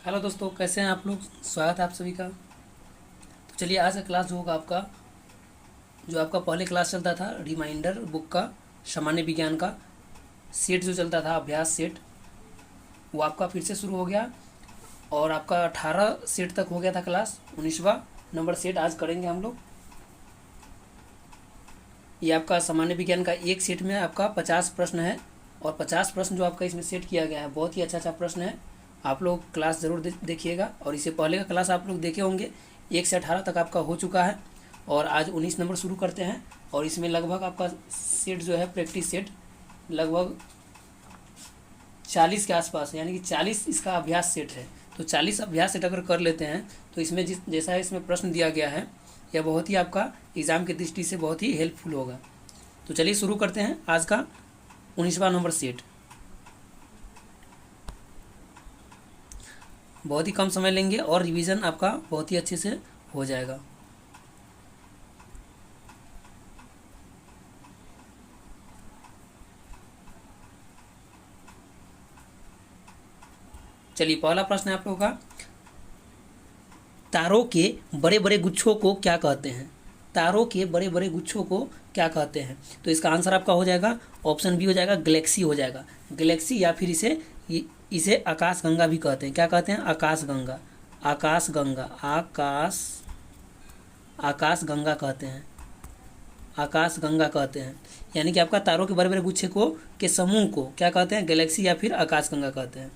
Hello दोस्तों, कैसे हैं आप लोग। स्वागत है आप सभी का। तो चलिए, आज का क्लास जो होगा आपका, जो आपका पहले क्लास चलता था रिमाइंडर बुक का, सामान्य विज्ञान का सेट जो चलता था, अभ्यास सेट, वो आपका फिर से शुरू हो गया। और आपका 18 सेट तक हो गया था क्लास। 19वां नंबर सेट आज करेंगे हम लोग। ये आपका सामान्य विज्ञान का एक सेट में आपका 50 प्रश्न है। और 50 प्रश्न जो आपका इसमें सेट किया गया है, बहुत ही अच्छा प्रश्न है। आप लोग क्लास ज़रूर देखिएगा। और इससे पहले का क्लास आप लोग देखे होंगे, 1 से 18 तक आपका हो चुका है। और आज 19 नंबर शुरू करते हैं। और इसमें लगभग आपका सेट जो है, प्रैक्टिस सेट, लगभग 40 के आसपास है, यानी कि 40 इसका अभ्यास सेट है। तो 40 अभ्यास सेट अगर कर लेते हैं तो इसमें जैसा इसमें प्रश्न दिया गया है, यह बहुत ही आपका एग्ज़ाम की दृष्टि से बहुत ही हेल्पफुल होगा। तो चलिए शुरू करते हैं आज का 19वां नंबर सेट। बहुत ही कम समय लेंगे और रिवीजन आपका बहुत ही अच्छे से हो जाएगा। चलिए, पहला प्रश्न है आप लोगों का, तारों के बड़े बड़े गुच्छों को क्या कहते हैं। तारों के बड़े बड़े गुच्छों को क्या कहते हैं। तो इसका आंसर आपका हो जाएगा, ऑप्शन बी हो जाएगा, गैलेक्सी हो जाएगा। गैलेक्सी, या फिर इसे आकाश गंगा भी कहते हैं। क्या कहते हैं? आकाश गंगा। आकाश गंगा, आकाश गंगा कहते हैं। आकाश गंगा कहते हैं। यानी कि आपका तारों के बड़े बड़े गुच्छे को के समूह को क्या कहते हैं? गैलेक्सी या फिर आकाश गंगा कहते हैं।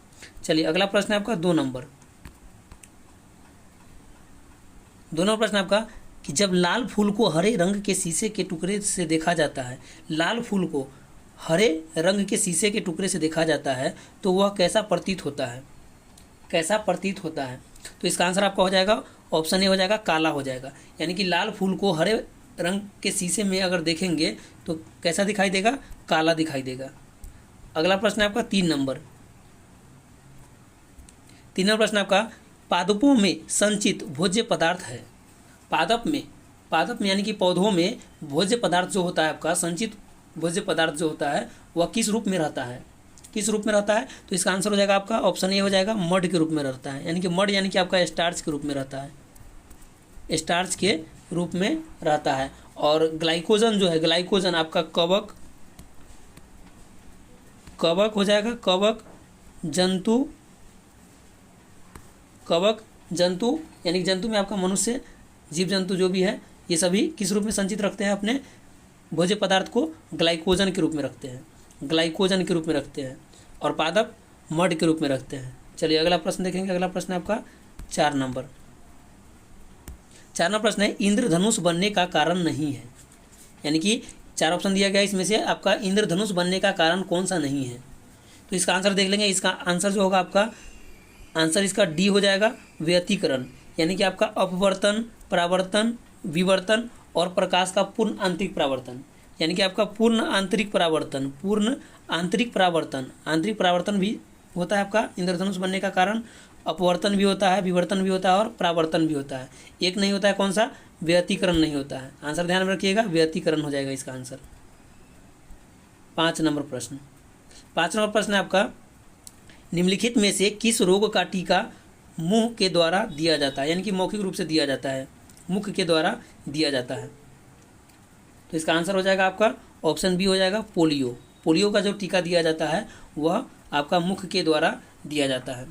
चलिए, अगला प्रश्न है आपका 2 नंबर। 2 नंबर प्रश्न आपका, कि जब लाल फूल को हरे रंग के शीशे के टुकड़े से देखा जाता है, लाल फूल को हरे रंग के शीशे के टुकड़े से देखा जाता है, तो वह कैसा प्रतीत होता है। कैसा प्रतीत होता है। तो इसका आंसर आपका हो जाएगा, ऑप्शन ए हो जाएगा, काला हो जाएगा। यानी कि लाल फूल को हरे रंग के शीशे में अगर देखेंगे तो कैसा दिखाई देगा? काला दिखाई देगा। अगला प्रश्न है आपका 3 नंबर। 3 नंबर प्रश्न आपका, पादपों में संचित भोज्य पदार्थ है। पादप में यानी कि पौधों में भोज्य पदार्थ जो होता है आपका, संचित भोज्य पदार्थ जो होता है, वह किस रूप में रहता है। किस रूप में रहता है? तो इसका आंसर हो जाएगा आपका, ऑप्शन ए हो जाएगा, मड के रूप में रहता है। यानी कि मड यानी कि आपका स्टार्च के रूप में रहता है। स्टार्च के रूप में रहता है। और ग्लाइकोजन जो है, ग्लाइकोजन आपका कवक हो जाएगा। कवक जंतु यानी कि जंतु में आपका मनुष्य, जीव जंतु जो भी है, ये सभी किस रूप में संचित रखते हैं? अपने भोज्य पदार्थ को ग्लाइकोजन के रूप में रखते हैं। ग्लाइकोजन के रूप में रखते हैं। और पादप मड के रूप में रखते हैं। चलिए, अगला प्रश्न देखेंगे। अगला प्रश्न है आपका 4 नंबर। 4 नंबर प्रश्न है, इंद्रधनुष बनने का कारण नहीं है। यानी कि 4 ऑप्शन दिया गया, इसमें से आपका इंद्रधनुष बनने का कारण कौन सा नहीं है। तो इसका आंसर देख लेंगे। इसका आंसर जो होगा आपका, आंसर इसका डी हो जाएगा, व्यतिकरण। यानी कि आपका अपवर्तन, परावर्तन, विवर्तन और प्रकाश का पूर्ण आंतरिक परावर्तन। यानी कि आपका पूर्ण आंतरिक परावर्तन भी होता है आपका इंद्रधनुष बनने का कारण। अपवर्तन भी होता है, विवर्तन भी होता है और परावर्तन भी होता है। एक नहीं होता है, कौन सा? व्यतिकरण नहीं होता है। आंसर ध्यान में रखिएगा, व्यतिकरण हो जाएगा इसका आंसर। 5 नंबर प्रश्न। 5 नंबर प्रश्न है आपका, निम्नलिखित में से किस रोग का टीका मुंह के द्वारा दिया जाता है। यानी कि मौखिक रूप से दिया जाता है, मुख के द्वारा दिया जाता है। तो इसका आंसर हो जाएगा आपका, ऑप्शन बी हो जाएगा, पोलियो। पोलियो का जो टीका दिया जाता है वह आपका मुख के द्वारा दिया जाता है।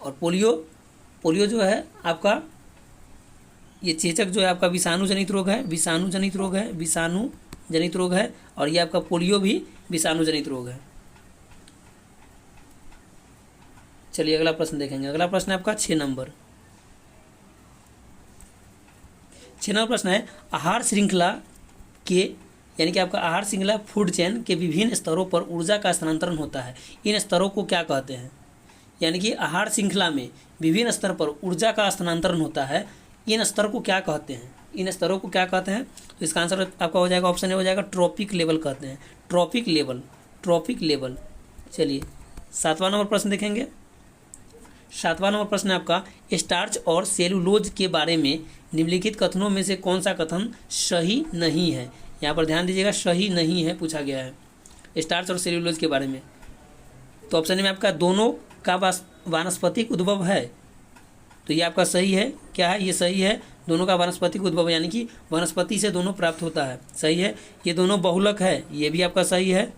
और पोलियो जो है आपका, ये चेचक जो है आपका विषाणु जनित रोग है। और ये आपका पोलियो भी विषाणु जनित रोग है। चलिए, अगला प्रश्न देखेंगे। अगला प्रश्न है आपका 6 नंबर। 6 नंबर प्रश्न है, आहार श्रृंखला के, यानी कि आपका आहार श्रृंखला फूड चेन के विभिन्न स्तरों पर ऊर्जा का स्थानांतरण होता है। इन स्तरों को क्या कहते हैं। यानी कि आहार श्रृंखला में विभिन्न स्तर पर ऊर्जा का स्थानांतरण होता है। इन स्तर को क्या कहते हैं? इन स्तरों को क्या कहते हैं? तो इसका आंसर आपका हो जाएगा, ऑप्शन ए हो जाएगा, ट्रॉपिक लेवल कहते हैं। Trophic level. चलिए, 7वां नंबर प्रश्न देखेंगे। 7वां नंबर प्रश्न है आपका, स्टार्च और सेलुलोज के बारे में निम्नलिखित कथनों में से कौन सा कथन सही नहीं है। यहाँ पर ध्यान दीजिएगा, सही नहीं है पूछा गया है स्टार्च और सेलुलोज के बारे में। तो ऑप्शन में आपका दोनों का वानस्पतिक उद्भव है, तो ये आपका सही है। क्या है? ये सही है, दोनों का वानस्पतिक उद्भव यानी कि वनस्पति से दोनों प्राप्त होता है, सही है। ये दोनों बहुलक है, ये भी आपका सही है।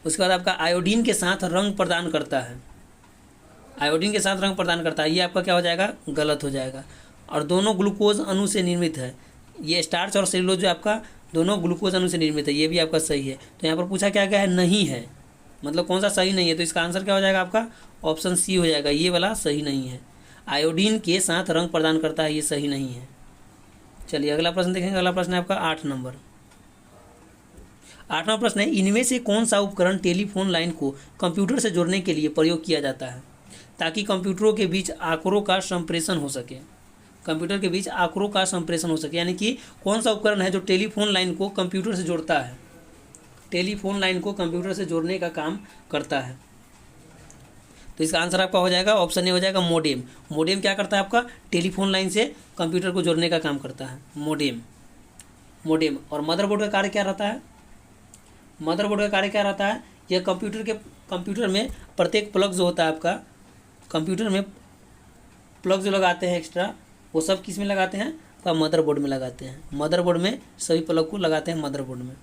उसके बाद आपका आयोडीन के साथ रंग प्रदान करता है, आयोडीन के साथ रंग प्रदान करता है, ये आपका क्या हो जाएगा? गलत हो जाएगा। और दोनों ग्लूकोज अणु से निर्मित है, ये स्टार्च और सेलुलोज जो आपका दोनों ग्लूकोज अणु से निर्मित है, ये भी आपका सही है। तो यहाँ पर पूछा क्या क्या है? नहीं है, मतलब कौन सा सही नहीं है, तो इसका आंसर क्या हो जाएगा? आपका ऑप्शन सी हो जाएगा, ये वाला सही नहीं है। आयोडीन के साथ रंग प्रदान करता है, ये सही नहीं है। चलिए अगला प्रश्न देखेंगे। अगला प्रश्न है आपका 8 नंबर। 8वां प्रश्न है, इनमें से कौन सा उपकरण टेलीफोन लाइन को कंप्यूटर से जोड़ने के लिए प्रयोग किया जाता है ताकि कंप्यूटरों के बीच आंकड़ों का संप्रेषण हो सके? कंप्यूटर के बीच आंकड़ों का संप्रेषण हो सके, यानी कि कौन सा उपकरण है जो टेलीफोन लाइन को कंप्यूटर से जोड़ता है, टेलीफोन लाइन को कंप्यूटर से जोड़ने का काम करता है? तो इसका आंसर आपका हो जाएगा ऑप्शन ए हो जाएगा मोडेम। मोडेम क्या करता है? आपका टेलीफोन लाइन से कंप्यूटर को जोड़ने का काम करता है, मोडेम। मोडेम। और मदरबोर्ड का कार्य क्या रहता है? मदरबोर्ड का कार्य क्या रहता है? यह कंप्यूटर में प्रत्येक प्लग जो होता है आपका, कंप्यूटर में प्लग जो लगाते हैं एक्स्ट्रा, वो सब किस में लगाते हैं? आपका मदरबोर्ड में लगाते हैं। मदरबोर्ड में सभी प्लग को लगाते हैं, मदरबोर्ड में।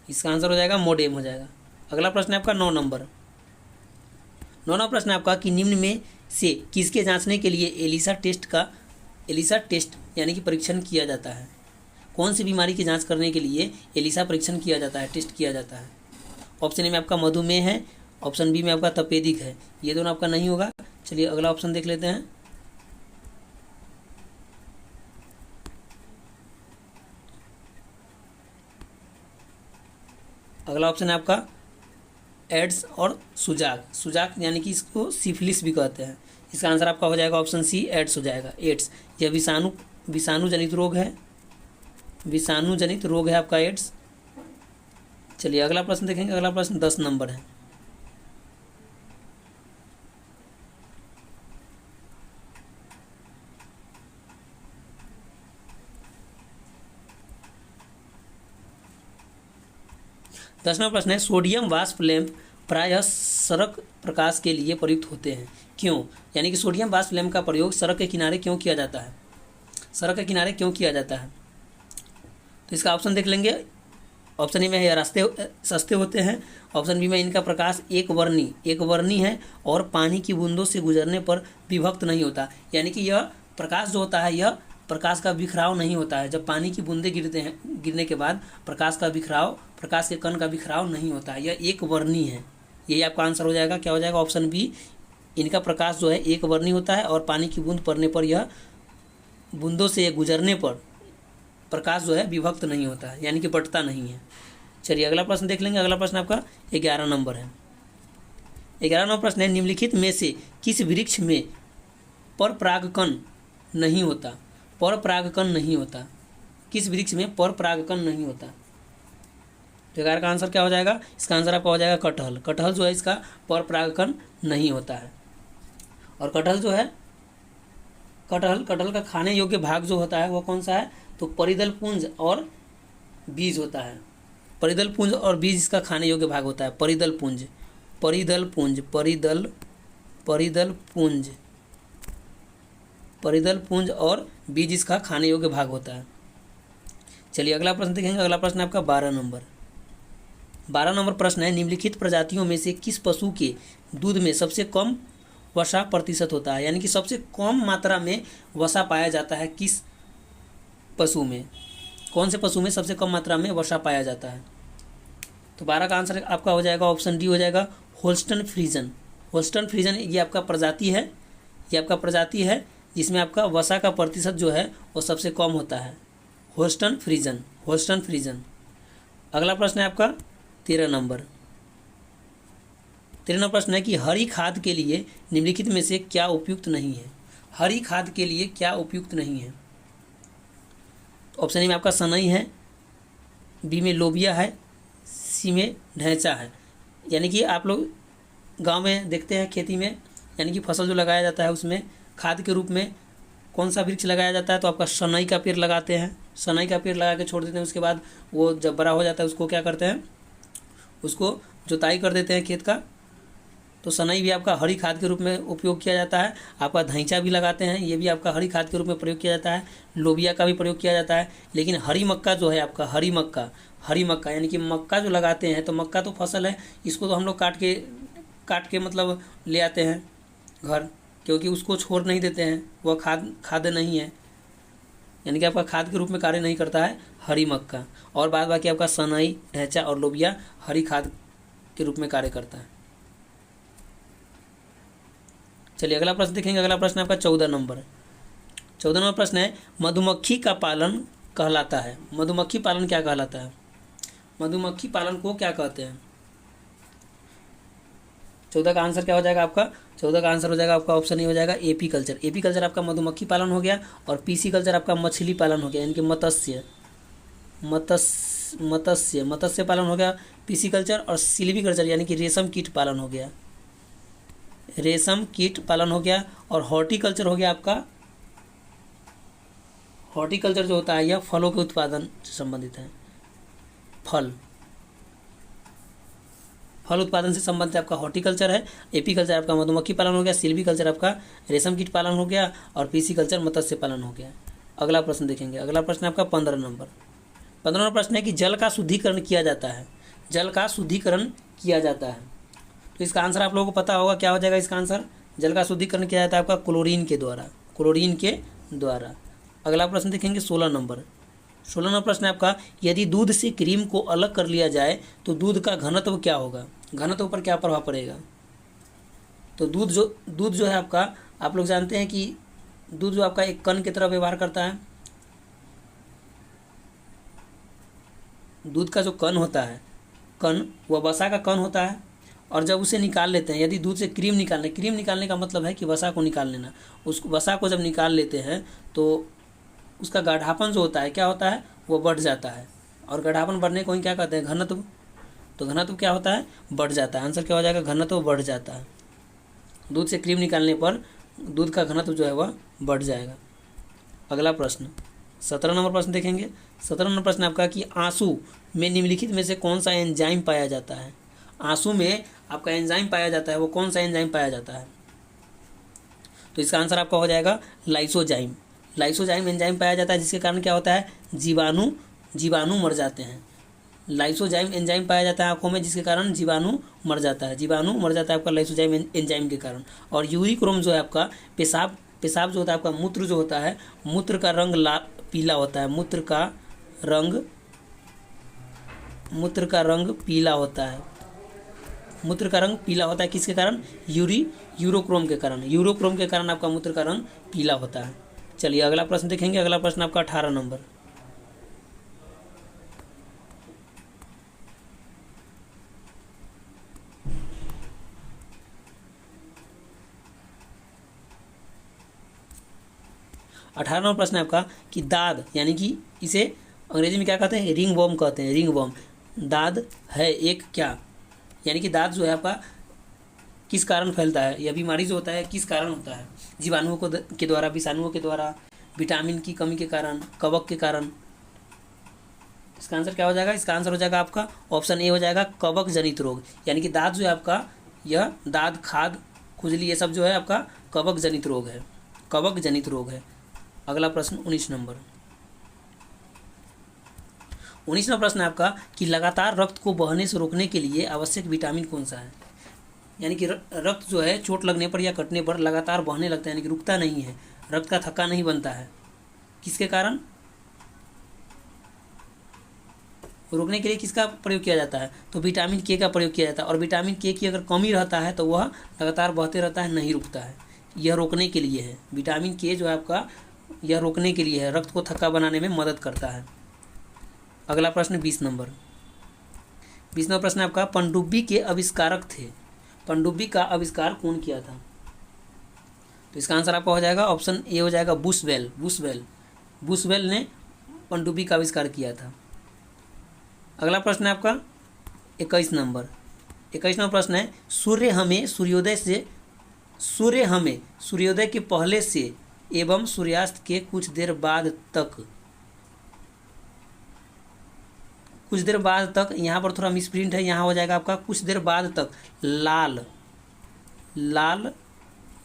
इसका आंसर हो जाएगा मोडेम हो जाएगा। अगला प्रश्न है आपका 9 नंबर। 9वां प्रश्न है आपका कि निम्न में से किसके जांचने के लिए एलिसा टेस्ट यानी कि परीक्षण किया जाता है? कौन सी बीमारी की जांच करने के लिए एलिसा परीक्षण किया जाता है, टेस्ट किया जाता है? ऑप्शन ए में आपका मधुमेह है, ऑप्शन बी में आपका तपेदिक है, ये दोनों आपका नहीं होगा। चलिए अगला ऑप्शन देख लेते हैं। अगला ऑप्शन है आपका एड्स और सुजाक यानी कि इसको सिफिलिस भी कहते हैं। इसका आंसर आपका हो जाएगा ऑप्शन सी, एड्स हो जाएगा। एड्स यह विषाणु जनित रोग है, विषाणु जनित रोग है आपका एड्स। चलिए अगला प्रश्न देखेंगे। अगला प्रश्न 10 नंबर है। दसवां प्रश्न है, सोडियम वाष्प लैंप प्रायः सड़क प्रकाश के लिए प्रयुक्त होते हैं, क्यों? यानी कि सोडियम वाष्प लैंप का प्रयोग सड़क के किनारे क्यों किया जाता है? सड़क के किनारे क्यों किया जाता है? तो इसका ऑप्शन देख लेंगे। ऑप्शन ए में है रास्ते सस्ते होते हैं, ऑप्शन बी में इनका प्रकाश एक वर्णी है और पानी की बूंदों से गुजरने पर विभक्त नहीं होता, यानी कि यह प्रकाश जो होता है यह प्रकाश का बिखराव नहीं होता है। जब पानी की बूंदें गिरने के बाद प्रकाश के कण का बिखराव नहीं होता है, यह एक वर्णी है। यही आपका आंसर हो जाएगा। क्या हो जाएगा? ऑप्शन बी, इनका प्रकाश जो है एक वर्णी होता है और पानी की बूंद पड़ने पर यह बूंदों से गुजरने पर प्रकाश जो है विभक्त नहीं होता है, यानी कि बटता नहीं है। चलिए अगला प्रश्न देख लेंगे। अगला प्रश्न आपका 11 नंबर है। 11वां प्रश्न है, निम्नलिखित में से किस वृक्ष में परपरागकण नहीं होता? परपरागकण नहीं होता, किस वृक्ष में परपरागकण नहीं होता? तो 11 का आंसर क्या हो जाएगा? इसका आंसर आपका हो जाएगा कटहल। कटहल जो है इसका परपरागकण नहीं होता है। और कटहल जो है कटहल का खाने योग्य भाग जो होता है वो कौन सा है? तो परिदल पुंज और बीज होता है। परिदल पुंज और बीज इसका खाने योग्य भाग होता है। परिदल पुंज और बीज इसका खाने योग्य भाग होता है। चलिए अगला प्रश्न देखेंगे। अगला प्रश्न आपका 12 नंबर। 12 नंबर प्रश्न है, निम्नलिखित प्रजातियों में से किस पशु के दूध में सबसे कम वसा प्रतिशत होता है? यानी कि सबसे कम मात्रा में वसा पाया जाता है किस पशु में? कौन से पशु में सबसे कम मात्रा में वसा पाया जाता है? तो 12 का आंसर आपका हो जाएगा ऑप्शन डी हो जाएगा, होल्स्टन फ्रीजन। होल्स्टन फ्रीजन ये आपका प्रजाति है जिसमें आपका वसा का प्रतिशत जो है वो सबसे कम होता है। होल्स्टन फ्रीजन। अगला प्रश्न है आपका 13 नंबर। 13वां प्रश्न है कि हरी खाद के लिए निम्नलिखित में से क्या उपयुक्त नहीं है? हरी खाद के लिए क्या उपयुक्त नहीं है? ऑप्शन ए में आपका सनई है, बी में लोबिया है, सी में ढैंचा है। यानी कि आप लोग गांव में देखते हैं खेती में, यानी कि फसल जो लगाया जाता है उसमें खाद के रूप में कौन सा वृक्ष लगाया जाता है? तो आपका सनई का पेड़ लगाते हैं। सनई का पेड़ लगा के छोड़ देते हैं, उसके बाद वो जब बड़ा हो जाता है उसको क्या करते हैं? उसको जुताई कर देते हैं खेत का। तो सनई भी आपका हरी खाद के रूप में उपयोग किया जाता है। आपका धैंचा भी लगाते हैं, ये भी आपका हरी खाद के रूप में प्रयोग किया जाता है। लोबिया का भी प्रयोग किया जाता है। लेकिन हरी मक्का जो है आपका, हरी मक्का यानी कि मक्का जो लगाते हैं, तो मक्का तो फसल है, इसको तो हम लोग काट के मतलब ले आते हैं घर, क्योंकि उसको छोड़ नहीं देते हैं, वह खाद नहीं है, यानी कि आपका खाद के रूप में कार्य नहीं करता है हरी मक्का। और बाद बाकी आपका सनई, ढैंचा और लोबिया हरी खाद के रूप में कार्य करता है। चलिए अगला प्रश्न देखेंगे। अगला प्रश्न आपका 14 नंबर। 14 नंबर प्रश्न है, मधुमक्खी का पालन कहलाता है। मधुमक्खी पालन क्या कहलाता है? मधुमक्खी पालन को क्या कहते हैं? 14 का आंसर क्या हो जाएगा आपका? 14 का आंसर हो जाएगा आपका ऑप्शन ए हो जाएगा एपी कल्चर। एपी कल्चर आपका मधुमक्खी पालन हो गया। और पीसी कल्चर आपका मछली पालन हो गया, यानी कि मत्स्य पालन हो गया पीसी कल्चर। और सिल्वी कल्चर यानी कि रेशम कीट पालन हो गया, रेशम कीट पालन हो गया। और हॉर्टिकल्चर हो गया आपका, हॉर्टिकल्चर जो होता है यह फलों के उत्पादन से संबंधित है। फल उत्पादन से संबंधित आपका हॉर्टिकल्चर है। एपी कल्चर आपका मधुमक्खी पालन हो गया, सिल्वी कल्चर आपका रेशम कीट पालन हो गया, और पीसी कल्चर मत्स्य पालन हो गया। अगला प्रश्न देखेंगे। अगला प्रश्न आपका 15 नंबर। 15 नंबर प्रश्न है कि जल का शुद्धिकरण किया जाता है। जल का शुद्धिकरण किया जाता है, तो इसका आंसर आप लोगों को पता होगा, क्या हो जाएगा इसका आंसर? जल का शुद्धिकरण किया जाता है आपका क्लोरीन के द्वारा। अगला प्रश्न देखेंगे 16 नंबर। 16 नंबर प्रश्न है आपका, यदि दूध से क्रीम को अलग कर लिया जाए तो दूध का घनत्व क्या होगा? घनत्व पर क्या प्रभाव पड़ेगा? तो दूध जो है आपका, आप लोग जानते हैं कि दूध जो आपका एक कण की तरह व्यवहार करता है। दूध का जो कण होता है, वह वसा का कण होता है। और जब उसे निकाल लेते हैं, यदि दूध से क्रीम निकालने का मतलब है कि वसा को निकाल लेना। उस वसा को जब निकाल लेते हैं तो उसका गाढ़ापन जो होता है क्या होता है? वो बढ़ जाता है। और गाढ़ापन बढ़ने को ही क्या कहते हैं? घनत्व। तो घनत्व क्या होता है? बढ़ जाता है। आंसर क्या हो जाएगा? घनत्व बढ़ जाता है। दूध से क्रीम निकालने पर दूध का घनत्व जो है वह बढ़ जाएगा। अगला प्रश्न 17 नंबर प्रश्न देखेंगे। 17 नंबर प्रश्न आपका कि आंसू में निम्नलिखित में से कौन सा एंजाइम पाया जाता है? आंसू में आपका एंजाइम पाया जाता है, वो कौन सा एंजाइम पाया जाता है? तो इसका आंसर आपका हो जाएगा लाइसोजाइम। लाइसोजाइम एंजाइम पाया जाता है, जिसके कारण क्या होता है? जीवाणु मर जाते हैं। लाइसोजाइम एंजाइम पाया जाता है आंखों में, जिसके कारण जीवाणु मर जाता है आपका लाइसोजाइम एंजाइम के कारण। और यूरिक्रोम जो है आपका पेशाब जो होता है आपका, मूत्र जो होता है, मूत्र का रंग पीला होता है। मूत्र का रंग पीला होता है। मूत्र का रंग पीला होता है किसके कारण? यूरोक्रोम के कारण आपका मूत्र का रंग पीला होता है। चलिए अगला प्रश्न देखेंगे। अगला प्रश्न आपका 18 नंबर। अठारहवां प्रश्न है आपका कि दाद, यानी कि इसे अंग्रेजी में क्या कहते हैं? रिंग वर्म कहते हैं। रिंग वर्म दाद है एक क्या? यानी कि दाद जो है आपका किस कारण फैलता है? यह बीमारी जो होता है किस कारण होता है? जीवाणुओं के द्वारा, विषाणुओं के द्वारा, विटामिन की कमी के कारण, कवक के कारण। इसका आंसर क्या हो जाएगा? इसका आंसर हो जाएगा आपका ऑप्शन ए हो जाएगा कवक जनित रोग। यानी कि दाद जो है आपका, यह दाद, खाद, खुजली, ये सब जो है आपका कवक जनित रोग है। अगला प्रश्न 19 नंबर। 19वां प्रश्न है आपका कि लगातार रक्त को बहने से रोकने के लिए आवश्यक विटामिन कौन सा है? यानी कि रक्त जो है चोट लगने पर या कटने पर लगातार बहने लगता है, यानी कि रुकता नहीं है, रक्त का थक्का नहीं बनता है। किसके कारण? रोकने के लिए किसका प्रयोग किया जाता है? तो विटामिन के का प्रयोग किया जाता है। और विटामिन के की अगर कमी रहता है तो वह लगातार बहते रहता है, नहीं रुकता है। यह रोकने के लिए है। विटामिन के जो है आपका, यह रोकने के लिए है, रक्त को थक्का बनाने में मदद करता है। अगला प्रश्न 20 नंबर। 20 नंबर प्रश्न आपका पनडुब्बी के आविष्कारक थे। पनडुब्बी का आविष्कार कौन किया था? तो इसका आंसर आपका हो जाएगा ऑप्शन ए हो जाएगा बुशवेल ने पनडुब्बी का आविष्कार किया था। अगला प्रश्न है आपका 21 नंबर। 21 नंबर प्रश्न है सूर्य हमें सूर्योदय के पहले से एवं सूर्यास्त के कुछ देर बाद तक कुछ देर बाद तक, यहाँ पर थोड़ा मिसप्रिंट है, यहाँ हो जाएगा आपका कुछ देर बाद तक लाल लाल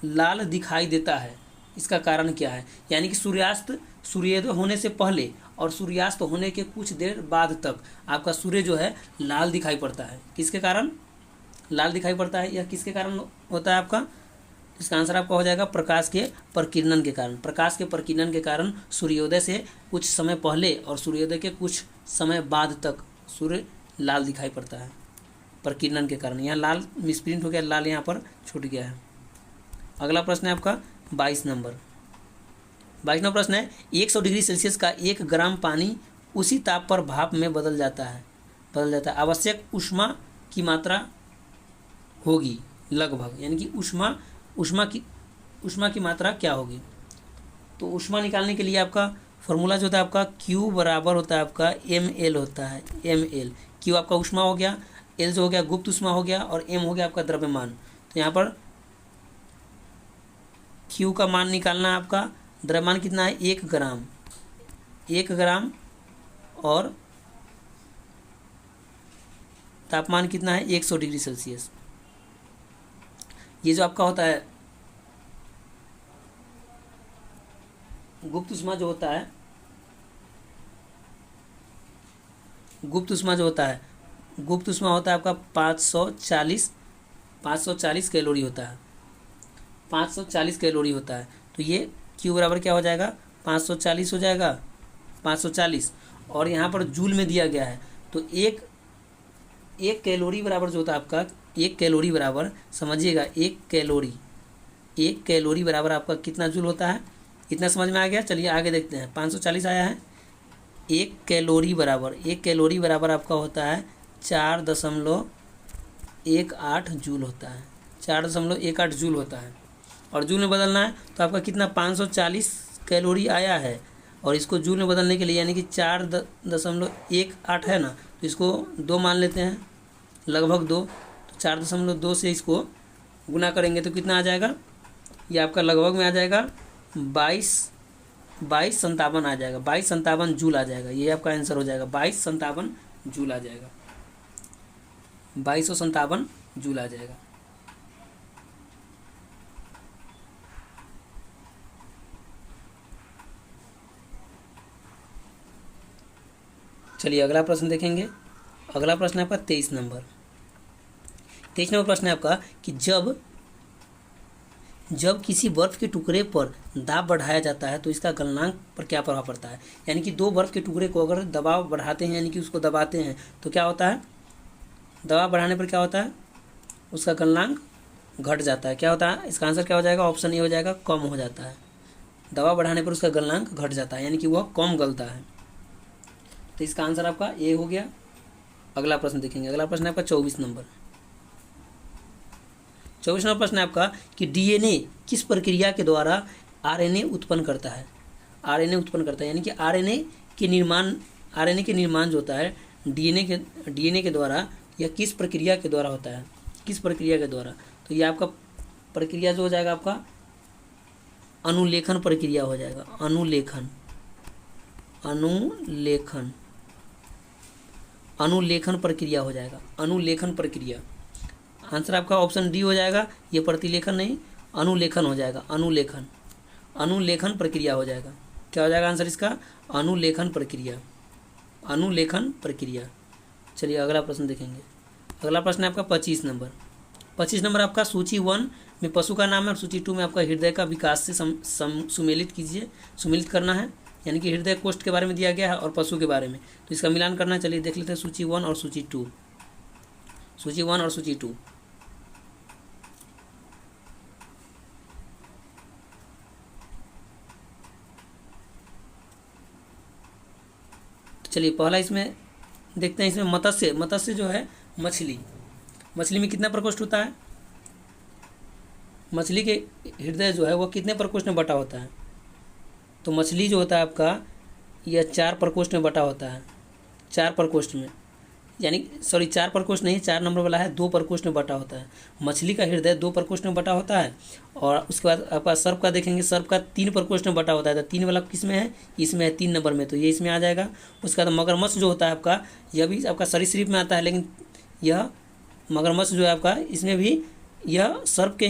लाल दिखाई देता है। इसका कारण क्या है? यानी कि सूर्योदय होने से पहले और सूर्यास्त होने के कुछ देर बाद तक आपका सूर्य जो है लाल दिखाई पड़ता है। किसके कारण लाल दिखाई पड़ता है? यह किसके कारण होता है आपका? इसका आंसर आपका हो जाएगा प्रकाश के प्रकीर्णन के कारण। प्रकाश के प्रकीर्णन के कारण सूर्योदय से कुछ समय पहले और सूर्योदय के कुछ समय बाद तक सूर्य लाल दिखाई पड़ता है प्रकीर्णन के कारण। यहाँ लाल मिसप्रिंट हो गया, लाल यहाँ पर छूट गया है। अगला प्रश्न है आपका 22 नंबर। 22वां प्रश्न है 100 डिग्री सेल्सियस का 1 ग्राम पानी उसी ताप पर भाप में बदल जाता है। आवश्यक ऊष्मा की मात्रा होगी लगभग, यानी कि ऊष्मा की मात्रा क्या होगी? तो ऊष्मा निकालने के लिए आपका फॉर्मूला जो होता है आपका Q बराबर होता है आपका ml होता है। ml Q आपका ऊष्मा हो गया, L जो हो गया गुप्त ऊष्मा हो गया और M हो गया आपका द्रव्यमान। तो यहाँ पर Q का मान निकालना है आपका। द्रव्यमान कितना है? 1 ग्राम, 1 ग्राम, और तापमान कितना है? 100 डिग्री सेल्सियस। ये जो आपका होता है गुप्त ऊष्मा जो होता है, गुप्त ऊष्मा होता है आपका 540 कैलोरी होता है। 540 कैलोरी होता है। तो ये Q बराबर क्या हो जाएगा? 540 हो जाएगा, 540, और यहाँ पर जूल में दिया गया है। तो एक कैलोरी बराबर जो होता है आपका, 1 कैलोरी बराबर, समझिएगा, 1 कैलोरी बराबर आपका कितना जूल होता है? इतना समझ में आ गया? चलिए आगे देखते हैं। 540 आया है। 1 कैलोरी बराबर आपका होता है 4.18 जूल होता है। 4.18 जूल होता है। और जूल में बदलना है तो आपका कितना? 540 कैलोरी आया है, और इसको जूल में बदलने के लिए यानी कि 4.18 है ना, तो इसको 2 मान लेते हैं, लगभग 2। तो 4.2 से इसको गुना करेंगे तो कितना आ जाएगा? ये आपका लगभग में आ जाएगा 2257 आ जाएगा। 2257 जूल आ जाएगा। ये आपका आंसर हो जाएगा। 2257 जूल आ जाएगा। 2257 जूल आ जाएगा। चलिए अगला प्रश्न देखेंगे। अगला प्रश्न है आपका 23 नंबर। 23 नंबर प्रश्न है आपका कि जब किसी बर्फ के टुकड़े पर दाब बढ़ाया जाता है तो इसका गलनांक पर क्या प्रभाव पड़ता है? यानी कि 2 बर्फ के टुकड़े को अगर दबाव बढ़ाते हैं, यानी कि उसको दबाते हैं, तो क्या होता है? दबाव बढ़ाने पर क्या होता है? उसका गलनांक घट जाता है। क्या होता है? इसका आंसर क्या हो जाएगा? ऑप्शन ए हो जाएगा, कम हो जाता है। दबाव बढ़ाने पर उसका गलनांक घट जाता है, यानी कि वह कम गलता है। तो इसका आंसर आपका ए हो गया। अगला प्रश्न देखेंगे। अगला प्रश्न है आपका 24 नंबर। 24 नंबर प्रश्न है आपका कि डीएनए किस प्रक्रिया के द्वारा आरएनए उत्पन्न करता है? आरएनए उत्पन्न करता है, यानी कि आरएनए के निर्माण जो होता है डीएनए के द्वारा, यह किस प्रक्रिया के द्वारा होता है? किस प्रक्रिया के द्वारा? तो ये आपका प्रक्रिया जो हो जाएगा आपका अनुलेखन प्रक्रिया हो जाएगा। अनुलेखन प्रक्रिया हो जाएगा। अनुलेखन प्रक्रिया। आंसर आपका ऑप्शन डी हो जाएगा। ये प्रतिलेखन नहीं, अनुलेखन हो जाएगा। अनुलेखन प्रक्रिया हो जाएगा। क्या हो जाएगा आंसर इसका? अनुलेखन प्रक्रिया। चलिए अगला प्रश्न देखेंगे। अगला प्रश्न है आपका 25 नंबर। 25 नंबर आपका सूची 1 में पशु का नाम है और सूची 2 में आपका हृदय का विकास से सुमेलित करना है, यानी कि हृदय कोष्ठ के बारे में दिया गया है और पशु के बारे में। तो इसका मिलान करना है। चलिए देख लेते हैं सूची 1 और सूची 2। सूची 1 और सूची 2। तो चलिए पहला इसमें देखते हैं। इसमें मत्स्य जो है मछली में कितना प्रकोष्ठ होता है? मछली के हृदय जो है वो कितने प्रकोष्ठ में बटा होता है? तो मछली जो होता है आपका यह 4 प्रकोष्ठ में बटा होता है। 4 प्रकोष्ठ में। यानी सॉरी 4 प्रकोष्ठ नहीं, 4 नंबर वाला है 2 प्रकोष्ठ में बटा होता है। मछली का हृदय 2 प्रकोष्ठ में बटा होता है। और उसके बाद आपका सर्प का देखेंगे, सर्प का 3 प्रकोष्ठ में बटा होता है। तो 3 वाला किस में है, इसमें है 3 नंबर में, तो ये इसमें आ जाएगा। उसके बाद मगरमच्छ जो होता है आपका, यह भी आपका सरीसृप में आता है, लेकिन यह मगरमच्छ जो है आपका, इसमें भी यह सर्प के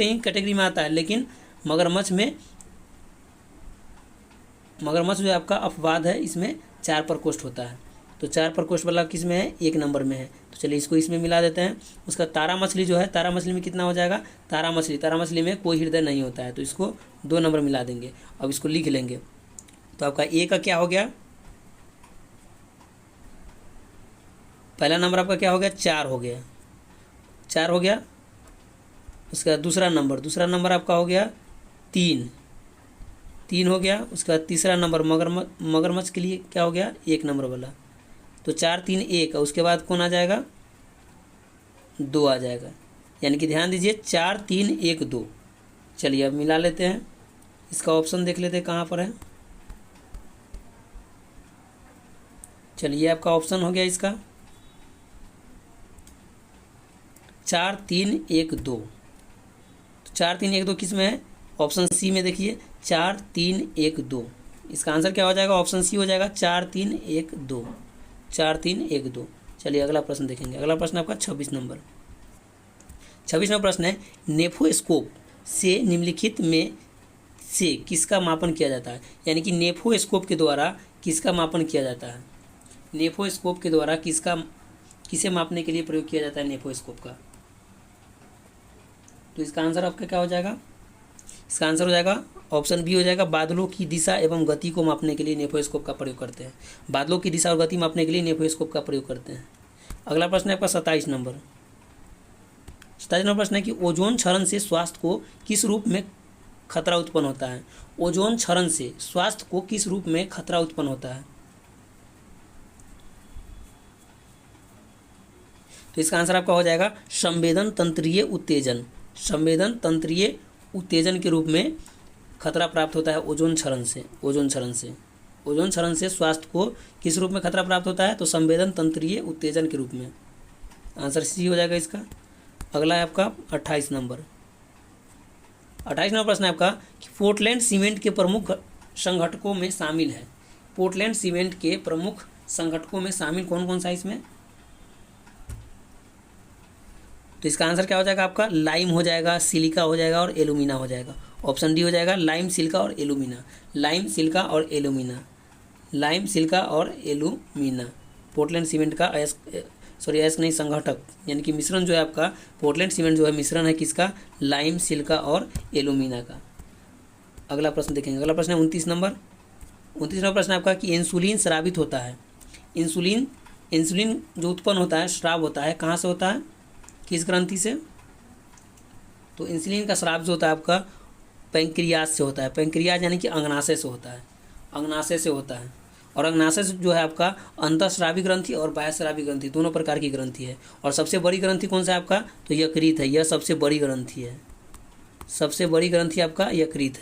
ही कैटेगरी में आता है, लेकिन मगरमच्छ जो है आपका अपवाद है, इसमें 4 प्रकोष्ठ होता है। तो 4 प्रकोष्ठ वाला किस में है, 1 नंबर में है। तो चलिए इसको इसमें मिला देते हैं। उसका तारा मछली जो है, तारा मछली में कितना हो जाएगा, तारा मछली में कोई हृदय नहीं होता है, तो इसको 2 नंबर मिला देंगे। अब इसको लिख लेंगे। तो आपका ए का क्या हो गया, पहला नंबर आपका क्या हो गया, 4 हो गया, 4 हो गया। उसका दूसरा नंबर आपका हो गया 3 हो गया। उसके बाद तीसरा नंबर मगरमच्छ के लिए क्या हो गया, 1 नंबर वाला। तो 4 3 1, उसके बाद कौन आ जाएगा, 2 आ जाएगा। यानी कि ध्यान दीजिए 4 3 1 2। चलिए अब मिला लेते हैं। इसका ऑप्शन देख लेते हैं कहाँ पर है। चलिए आपका ऑप्शन हो गया इसका 4 3 1 2। तो 4 3 1 2 किस में है, ऑप्शन सी में। देखिए 4 3 1 2, इसका आंसर क्या हो जाएगा, ऑप्शन सी हो जाएगा 4 3 1 2, 4 3 1 2। चलिए अगला प्रश्न देखेंगे। अगला प्रश्न आपका 26 नंबर प्रश्न है, नेफोस्कोप से निम्नलिखित में से किसका मापन किया जाता है। यानी कि नेफोस्कोप के द्वारा किसका मापन किया जाता है, नेफोस्कोप के द्वारा किसे मापने के लिए प्रयोग किया जाता है नेफोस्कोप का। तो इसका आंसर आपका क्या हो जाएगा, इसका आंसर हो जाएगा ऑप्शन बी हो जाएगा, बादलों की दिशा एवं गति को मापने के लिए नेफोस्कोप का प्रयोग करते हैं। बादलों की दिशा और गति मापने के लिए नेफोस्कोप का प्रयोग करते हैं। अगला प्रश्न है आपका 27 नंबर प्रश्न है कि ओजोन क्षरण से स्वास्थ्य को किस रूप में खतरा उत्पन्न होता है। ओजोन क्षरण से स्वास्थ्य को किस रूप में खतरा उत्पन्न होता है। तो इसका आंसर आपका हो जाएगा संवेदन तंत्रीय उत्तेजन के रूप में खतरा प्राप्त होता है ओजोन क्षरण से स्वास्थ्य को किस रूप में खतरा प्राप्त होता है, तो संवेदन तंत्रीय उत्तेजन के रूप में। आंसर सी हो जाएगा इसका। अगला है आपका 28 नंबर प्रश्न है आपका कि पोर्टलैंड सीमेंट के प्रमुख संगठकों में शामिल है। पोर्टलैंड सीमेंट के प्रमुख संगठकों में शामिल कौन कौन सा इसमें। तो इसका आंसर क्या हो जाएगा आपका, लाइम हो जाएगा, सिलिका हो जाएगा और एलुमिना हो जाएगा। ऑप्शन डी हो जाएगा लाइम, सिलिका और एलुमिना। पोर्टलैंड सीमेंट का संगठक यानी कि मिश्रण जो है आपका, पोर्टलैंड सीमेंट जो है मिश्रण है किसका, लाइम, सिलिका और एलुमिना का। अगला प्रश्न देखेंगे। अगला प्रश्न है 29 नंबर प्रश्न है आपका कि इंसुलिन स्रावित होता है। इंसुलिन जो उत्पन्न होता है, स्राव होता है, कहाँ से होता है, किस ग्रंथि से। तो इंसुलिन का स्राव जो होता है आपका पैंक्रियाज से होता है। पैंक्रियाज यानी कि अंगनाशय से होता है। और अंगनाशय जो है आपका अंतःस्रावी ग्रंथि और बाह्यस्रावी ग्रंथि दोनों प्रकार की ग्रंथि है। और सबसे बड़ी ग्रंथि कौन सा है आपका, तो यकृत है। यह सबसे बड़ी ग्रंथि है। आपका यकृत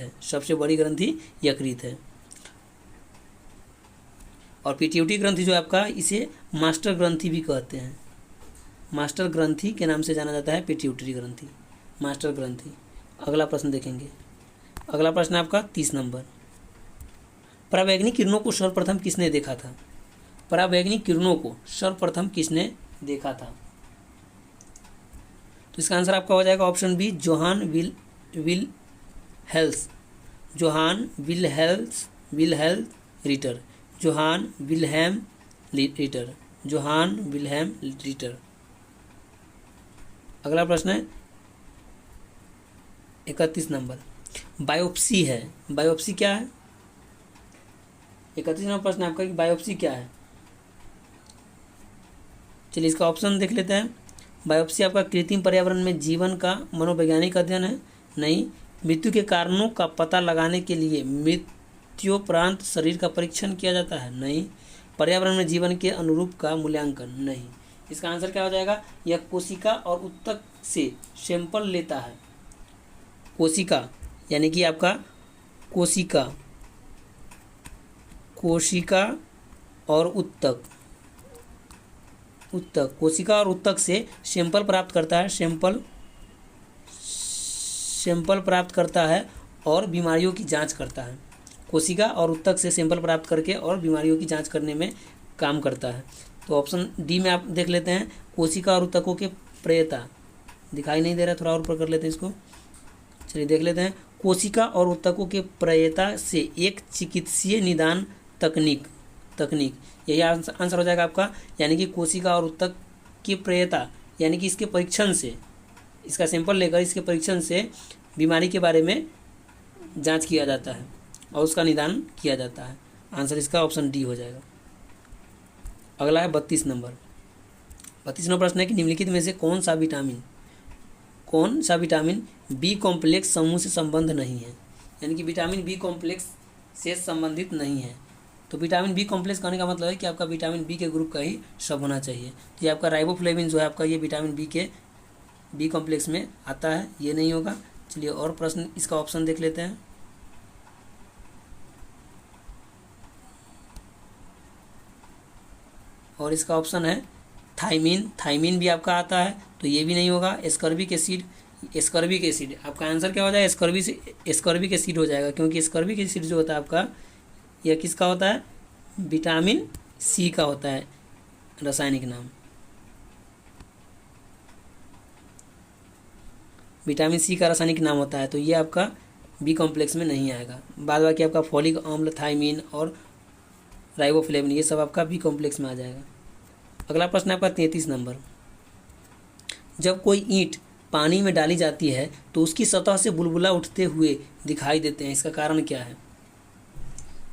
है। और पिट्यूटरी ग्रंथि जो है आपका, इसे मास्टर ग्रंथि भी कहते हैं। मास्टर ग्रंथि के नाम से जाना जाता है पिट्यूटरी ग्रंथि, मास्टर ग्रंथि। अगला प्रश्न देखेंगे। अगला प्रश्न आपका 30 नंबर। परावैंगनिक किरणों को सर्वप्रथम किसने देखा था। तो इसका आंसर आपका हो जाएगा option B, Johann Wilhelm Ritter. अगला प्रश्न है 31 नंबर। बायोप्सी क्या है। 31 नंबर प्रश्न आपका कि बायोप्सी क्या है। चलिए इसका ऑप्शन देख लेते हैं। बायोप्सी आपका कृत्रिम पर्यावरण में जीवन का मनोवैज्ञानिक अध्ययन है। नहीं। मृत्यु के कारणों का पता लगाने के लिए मृत्युपरांत शरीर का परीक्षण किया जाता है। नहीं। पर्यावरण में जीवन के अनुरूप का मूल्यांकन। नहीं। इसका आंसर क्या हो जाएगा, यह कोशिका और उत्तक से सैंपल लेता है। कोशिका यानी कि आपका कोशिका और उत्तक उत्तक, कोशिका और उत्तक से सैंपल प्राप्त करता है, सैंपल प्राप्त करता है और बीमारियों की जांच करता है। कोशिका और उत्तक से सैंपल प्राप्त करके और बीमारियों की जांच करने में काम करता है। तो ऑप्शन डी में आप देख लेते हैं, कोशिका और उत्तकों के प्रेयता, दिखाई नहीं दे रहा, थोड़ा और ऊपर कर लेते हैं इसको। चलिए देख लेते हैं, कोशिका और उत्तकों के प्रेयता से एक चिकित्सीय निदान तकनीक यही आंसर हो जाएगा आपका। यानी कि कोशिका और उत्तक की प्रेयता यानी कि इसके परीक्षण से, इसका सैंपल लेकर इसके परीक्षण से बीमारी के बारे में जांच किया जाता है और उसका निदान किया जाता है। आंसर इसका ऑप्शन डी हो जाएगा। अगला है 32 नंबर। 32 नंबर प्रश्न है कि निम्नलिखित में से कौन सा विटामिन बी कॉम्प्लेक्स समूह से संबंध नहीं है, यानी कि विटामिन बी कॉम्प्लेक्स से संबंधित नहीं है। तो विटामिन बी कॉम्प्लेक्स कहने का मतलब है कि आपका विटामिन बी के ग्रुप का ही सब होना चाहिए। तो ये आपका राइबोफ्लेविन जो है आपका, ये विटामिन बी कॉम्प्लेक्स में आता है, ये नहीं होगा। चलिए और प्रश्न, इसका ऑप्शन देख लेते हैं। और इसका ऑप्शन है थाइमिन भी आपका आता है, तो ये भी नहीं होगा। एस्कॉर्बिक एसिड आपका आंसर क्या हो जाएगा, एस्कॉर्बिक एसिड हो जाएगा, क्योंकि एस्कॉर्बिक एसिड जो होता है आपका, यह किसका होता है, विटामिन सी का होता है रासायनिक नाम। विटामिन सी का रासायनिक नाम होता है, तो ये आपका बी कॉम्प्लेक्स में नहीं आएगा। बाद बाकी आपका फॉलिक अम्ल, थाइमिन और राइबोफ्लेविन, ये सब आपका बी कॉम्प्लेक्स में आ जाएगा। अगला प्रश्न है आपका 33 नंबर। जब कोई ईंट पानी में डाली जाती है तो उसकी सतह से बुलबुला उठते हुए दिखाई देते हैं, इसका कारण क्या है?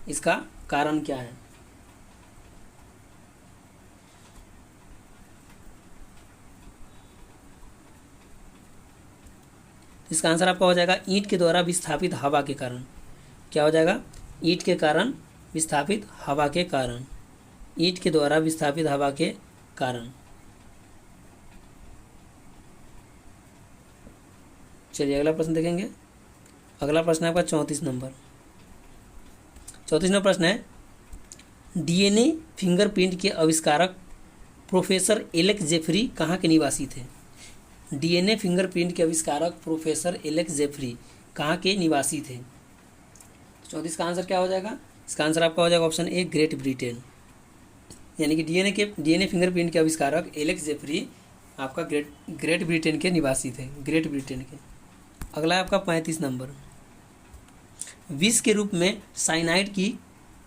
इसका आंसर आपका हो जाएगा ईंट के द्वारा विस्थापित हवा के कारण। क्या हो जाएगा? ईंट के कारण विस्थापित हवा के कारण। ईंट के द्वारा विस्थापित हवा के कारण। चलिए अगला प्रश्न देखेंगे। अगला प्रश्न है आपका 34 नंबर। 34 नंबर प्रश्न है, डीएनए फिंगरप्रिंट के आविष्कारक प्रोफेसर एलेक्स जेफरी कहाँ के निवासी थे? डीएनए फिंगरप्रिंट के आविष्कारक प्रोफेसर एलेक्स जेफरी कहाँ के निवासी थे? 34 का आंसर क्या हो जाएगा? इसका आंसर आपका हो जाएगा ऑप्शन ए, ग्रेट ब्रिटेन। यानी कि डीएनए फिंगरप्रिंट के आविष्कारक एलेक्स जेफरी आपका ग्रेट ब्रिटेन के निवासी थे, ग्रेट ब्रिटेन के। अगला है आपका 35 नंबर। विष के रूप में साइनाइड की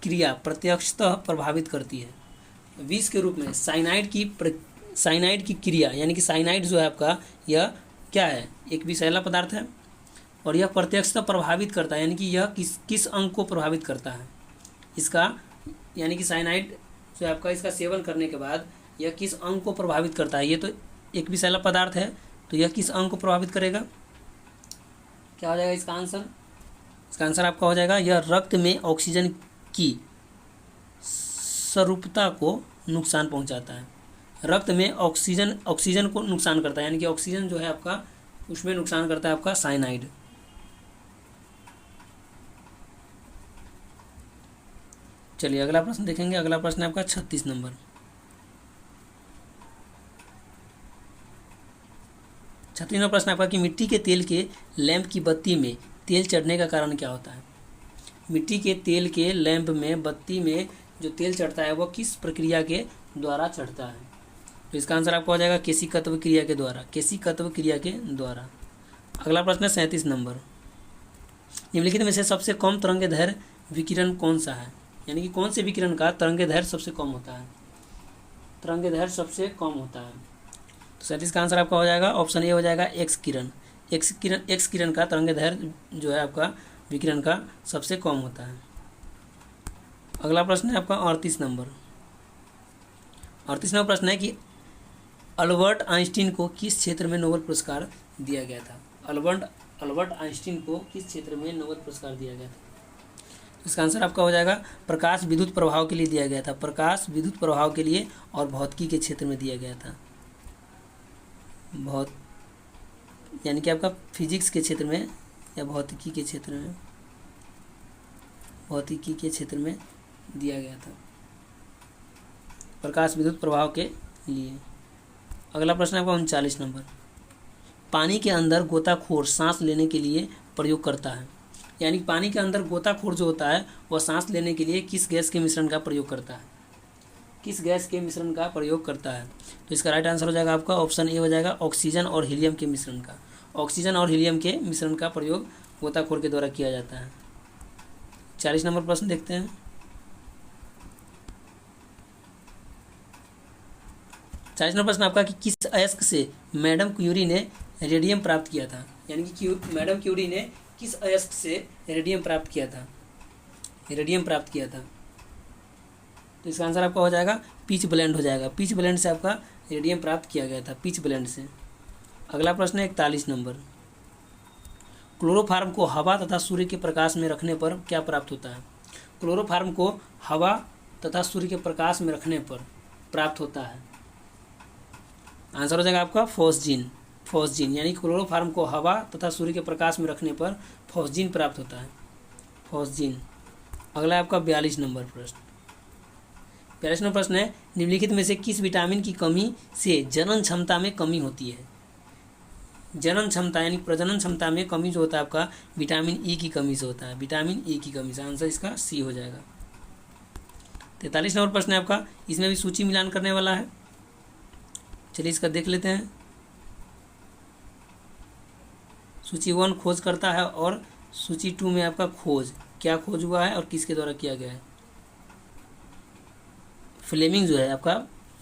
क्रिया प्रत्यक्षतः प्रभावित करती है। विष के रूप में साइनाइड की क्रिया, यानी कि साइनाइड जो है आपका, यह क्या है? एक विषैला पदार्थ है और यह प्रत्यक्षतः प्रभावित करता है, यानी कि यह किस अंग को प्रभावित करता है इसका, यानी कि साइनाइड जो है आपका, इसका सेवन करने के बाद यह किस अंग को प्रभावित करता है? ये तो एक विषैला पदार्थ है, तो यह किस अंग को प्रभावित करेगा? क्या हो जाएगा इसका आंसर? इसका आंसर आपका हो जाएगा, यह रक्त में ऑक्सीजन की स्वरूपता को नुकसान पहुंचाता है। रक्त में ऑक्सीजन को नुकसान करता है, यानी कि ऑक्सीजन जो है आपका, उसमें नुकसान करता है आपका साइनाइड। चलिए अगला प्रश्न देखेंगे। अगला प्रश्न है आपका 36 नंबर। 36 नंबर प्रश्न आपका कि मिट्टी के तेल के लैंप की बत्ती में तेल चढ़ने का कारण क्या होता है? मिट्टी के तेल के लैंप में बत्ती में जो तेल चढ़ता है वह किस प्रक्रिया के द्वारा चढ़ता है? तो इसका आंसर आपका हो जाएगा केशिकत्व क्रिया के द्वारा। अगला प्रश्न है 37 नंबर। निम्नलिखित में से सबसे कम तरंगदैर्घ्य विकिरण कौन सा है? यानी कि कौन से विकिरण का तरंगदैर्घ्य सबसे कम होता है? तो 37 का आंसर आपका हो जाएगा ऑप्शन ए हो जाएगा एक्स किरण। एक्स किरण का तरंगदैर्घ्य जो है आपका विकिरण का सबसे कम होता है। अगला प्रश्न है आपका 38 नंबर। 38वां प्रश्न है कि अल्बर्ट आइंस्टीन को किस क्षेत्र में नोबेल पुरस्कार दिया गया था? अल्बर्ट आइंस्टीन को किस क्षेत्र में नोबेल पुरस्कार दिया गया था? इसका आंसर आपका हो जाएगा प्रकाश विद्युत प्रभाव के लिए दिया गया था। प्रकाश विद्युत प्रभाव के लिए और भौतिकी के क्षेत्र में दिया गया था। यानी कि आपका फिजिक्स के क्षेत्र में या भौतिकी के क्षेत्र में दिया गया था। प्रकाश विद्युत प्रभाव के लिए। अगला प्रश्न आपका 39 नंबर, पानी के अंदर गोताखोर सांस लेने के लिए प्रयोग करता है। यानी पानी के अंदर गोताखोर जो होता है वह सांस लेने के लिए किस गैस के मिश्रण का प्रयोग करता है, किस गैस के मिश्रण का प्रयोग करता है। तो इसका राइट आंसर हो जाएगा आपका ऑप्शन ए हो जाएगा, ऑक्सीजन और हीलियम के मिश्रण का। ऑक्सीजन और हीलियम के मिश्रण का प्रयोग गोताखोर के द्वारा किया जाता है। 40 नंबर प्रश्न देखते हैं। 40 नंबर प्रश्न आपका कि किस अयस्क से मैडम क्यूरी ने रेडियम प्राप्त किया था। यानी कि मैडम क्यूरी ने किस अयस्क से रेडियम प्राप्त किया था, रेडियम प्राप्त किया था। तो इसका आंसर आपका हो जाएगा पिच ब्लेंड हो जाएगा। पिच ब्लेंड से आपका रेडियम प्राप्त किया गया था, पिच ब्लेंड से। अगला प्रश्न है 41 नंबर, क्लोरोफार्म को हवा तथा सूर्य के प्रकाश में रखने पर क्या प्राप्त होता है। क्लोरोफार्म को हवा तथा सूर्य के प्रकाश में रखने पर प्राप्त होता है। आंसर हो जाएगा आपका फॉस्जीन। फॉस्जीन यानी क्लोरोफार्म को हवा तथा सूर्य के प्रकाश में रखने पर फॉस्जीन प्राप्त होता है, फॉस्जीन। अगला है आपका 42 नंबर प्रश्न। 42 नंबर प्रश्न है, निम्नलिखित में से किस विटामिन की कमी से जनन क्षमता में कमी होती है। जनन क्षमता यानी प्रजनन क्षमता में कमी जो होता है आपका विटामिन ई की कमी से होता है, विटामिन ई की कमी से। आंसर इसका सी हो जाएगा। 43 नंबर प्रश्न है आपका, इसमें भी सूची मिलान करने वाला है। चलिए इसका देख लेते हैं। सूची 1 खोज करता है और सूची 2 में आपका खोज, क्या खोज हुआ है और किसके द्वारा किया गया है। फ्लेमिंग जो है आपका,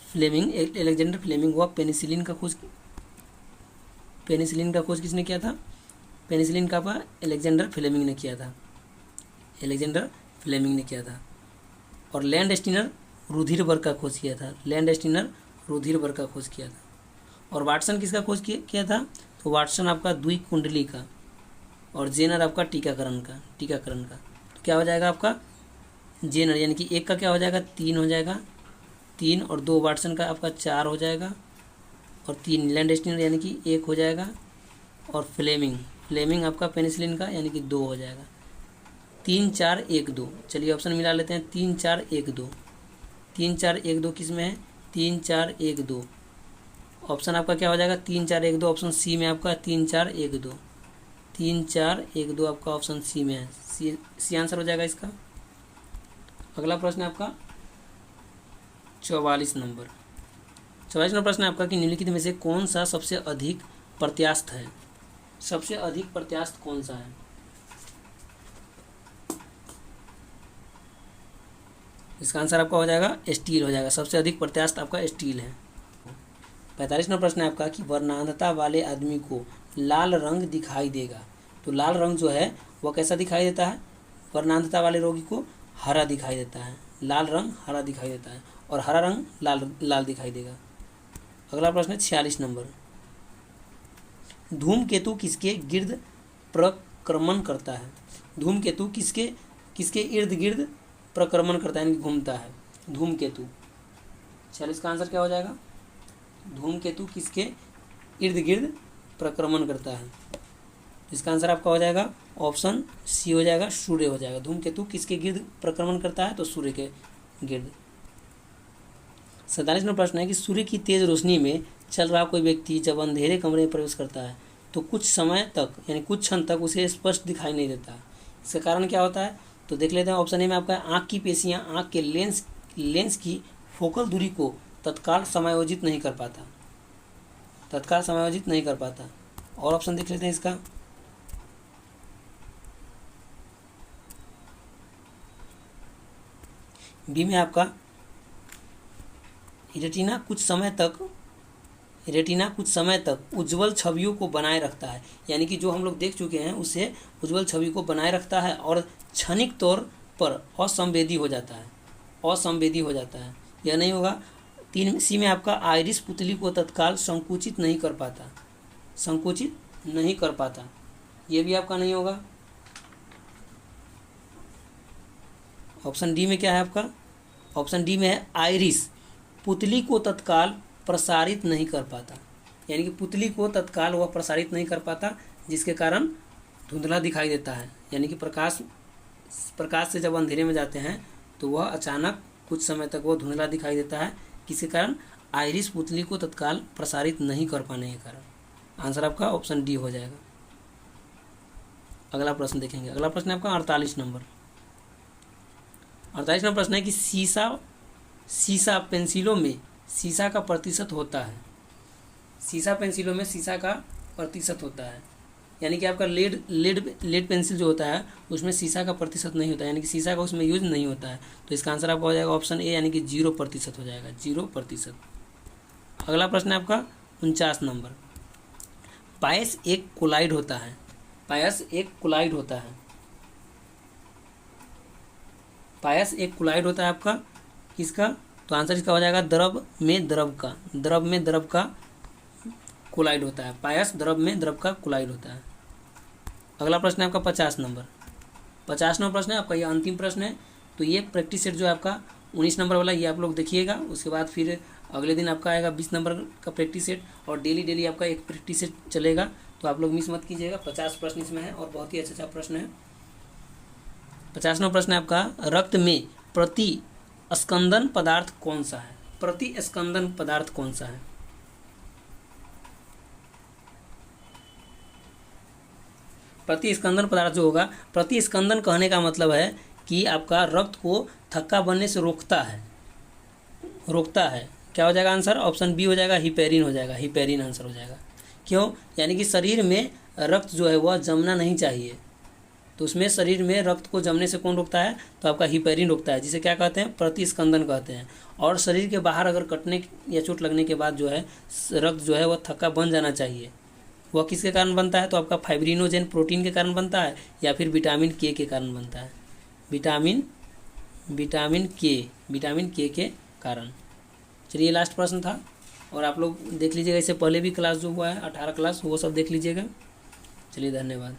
फ्लेमिंग, एलेक्जेंडर फ्लेमिंग हुआ। पेनिसिलिन का खोज, पेनिसिलिन का खोज किसने किया था। पेनिसिलिन का आपका एलेक्जेंडर फ्लेमिंग ने किया था, एलेक्जेंडर फ्लेमिंग ने किया था। और लैंड स्टीनर रुधिरबर्ग का खोज किया था, लैंड स्टीनर रुधिरबर्ग का खोज किया था। और वाटसन किसका खोज किया था। तो वाटसन आपका द्विकुंडली का, और जेनर आपका टीकाकरण का, टीकाकरण का। तो क्या हो जाएगा आपका जेनर, यानी कि 1 का क्या हो जाएगा 3 हो जाएगा, 3, और 2 वाटसन का आपका 4 हो जाएगा, और 3 लैंड स्टीनर यानी कि 1 हो जाएगा, और फ्लेमिंग, फ्लेमिंग आपका पेनिसिलिन का यानी कि 2 हो जाएगा। 3 4 1 2। चलिए ऑप्शन मिला लेते हैं। 3 4 1 2, 3 4 1 2 किस में है 3 4 1 2। ऑप्शन आपका क्या हो जाएगा 3 4 1 2, ऑप्शन सी में आपका 3 4 1 2, 3 4 1 2 आपका ऑप्शन सी में है, सी आंसर हो जाएगा इसका। अगला प्रश्न है आपका 44 नंबर। 44 नंबर प्रश्न है आपका कि निम्नलिखित में से कौन सा सबसे अधिक प्रत्यास्थ है। सबसे अधिक प्रत्यास्थ कौन सा है। इसका आंसर आपका हो जाएगा स्टील हो जाएगा, सबसे अधिक प्रत्यास्थ आपका स्टील है। 45 नंबर प्रश्न है आपका कि वर्णांधता वाले आदमी को लाल रंग दिखाई देगा। तो लाल रंग जो है वह कैसा दिखाई देता है। वर्णांधता वाले रोगी को हरा दिखाई देता है, लाल रंग हरा दिखाई देता है, और हरा रंग लाल दिखाई देगा। अगला प्रश्न है 46 नंबर, धूमकेतु किसके गिर्द प्रक्रमण करता है। धूमकेतु किसके इर्द गिर्द प्रक्रमण करता है, यानी घूमता है धूमकेतु। 46 का आंसर क्या हो जाएगा, धूमकेतु किसके इर्द गिर्द प्रक्रमण करता है। इसका आंसर आपका हो जाएगा ऑप्शन सी हो जाएगा, सूर्य हो जाएगा। धूमकेतु किसके गिर्द प्रक्रमण करता है, तो सूर्य के गिर्द। 47वां प्रश्न है कि सूर्य की तेज रोशनी में चल रहा कोई व्यक्ति जब अंधेरे कमरे में प्रवेश करता है तो कुछ समय तक यानी कुछ क्षण तक उसे स्पष्ट दिखाई नहीं देता। इसका कारण क्या होता है, तो देख लेते हैं। ऑप्शन ए में आपका आँख की पेशियाँ आँख के लेंस की फोकल दूरी को तत्काल समायोजित नहीं कर पाता, तत्काल समायोजित नहीं कर पाता। और ऑप्शन देख लेते हैं इसका। बी में आपका रेटिना कुछ समय तक उज्जवल छवियों को बनाए रखता है, यानी कि जो हम लोग देख चुके हैं उससे उज्जवल छवि को बनाए रखता है और क्षणिक तौर पर असंवेदी हो जाता है, असंवेदी हो जाता है। यह नहीं होगा। 3 सी में आपका आइरिस पुतली को तत्काल संकुचित नहीं कर पाता, संकुचित नहीं कर पाता, ये भी आपका नहीं होगा। ऑप्शन डी में क्या है आपका, ऑप्शन डी में है आइरिस पुतली को तत्काल प्रसारित नहीं कर पाता, यानी कि पुतली को तत्काल वह प्रसारित नहीं कर पाता जिसके कारण धुंधला दिखाई देता है, यानी कि प्रकाश से जब अंधेरे में जाते हैं तो वह अचानक कुछ समय तक वह धुंधला दिखाई देता है, किसके कारण आइरिस पुतली को तत्काल प्रसारित नहीं कर पाने के कारण। आंसर आपका ऑप्शन डी हो जाएगा। अगला प्रश्न देखेंगे। अगला प्रश्न है आपका 48 नंबर। 48 नंबर प्रश्न है कि सीसा पेंसिलों में सीसा का प्रतिशत होता है। सीसा पेंसिलों में सीसा का प्रतिशत होता है, यानी कि आपका लेड पेंसिल जो होता है उसमें सीसा का प्रतिशत नहीं होता है, यानी कि सीसा का उसमें यूज नहीं होता है। तो इसका आंसर आपका हो जाएगा ऑप्शन ए, यानी कि 0% हो जाएगा, 0%। अगला प्रश्न है आपका 49 नंबर। पायस एक कोलाइड होता है। पायस एक कोलाइड होता है। पायस एक कोलाइड होता है आपका किसका? तो आंसर इसका हो जाएगा द्रव में द्रव का। द्रव में द्रव का कोलाइड होता है। पायस द्रव में द्रव का कोलाइड होता है। अगला प्रश्न है आपका 50 नंबर। 50 नंबर प्रश्न है आपका, ये अंतिम प्रश्न है। तो ये प्रैक्टिस सेट जो है आपका 19 नंबर वाला, ये आप लोग देखिएगा। उसके बाद फिर अगले दिन आपका आएगा 20 नंबर का प्रैक्टिस सेट, और डेली आपका एक प्रैक्टिस सेट चलेगा। तो आप लोग मिस मत कीजिएगा। 50 प्रश्न इसमें है और बहुत ही अच्छा प्रश्न है। 50 नंबर प्रश्न है आपका, रक्त में प्रतिस्कंदन पदार्थ कौन सा है? प्रतिस्कंदन पदार्थ कौन सा है? प्रतिस्कंदन पदार्थ जो होगा, प्रतिस्कंदन कहने का मतलब है कि आपका रक्त को थक्का बनने से रोकता है। क्या हो जाएगा आंसर? ऑप्शन बी हो जाएगा, हिपेरिन हो जाएगा। हिपेरिन आंसर हो जाएगा। क्यों? यानी कि शरीर में रक्त जो है वह जमना नहीं चाहिए, तो उसमें शरीर में रक्त को जमने से कौन रोकता है? तो आपका हिपेरिन रोकता है, जिसे क्या कहते हैं? प्रतिस्कंदन कहते हैं। और शरीर के बाहर अगर कटने या चोट लगने के बाद जो है रक्त जो है वह थक्का बन जाना चाहिए। वह किसके कारण बनता है? तो आपका फाइब्रिनोजेन प्रोटीन के कारण बनता है, या फिर विटामिन के कारण बनता है। विटामिन के के कारण। चलिए, लास्ट प्रश्न था, और आप लोग देख लीजिएगा। इससे पहले भी क्लास जो हुआ है 18 क्लास, वो सब देख लीजिएगा। चलिए, धन्यवाद।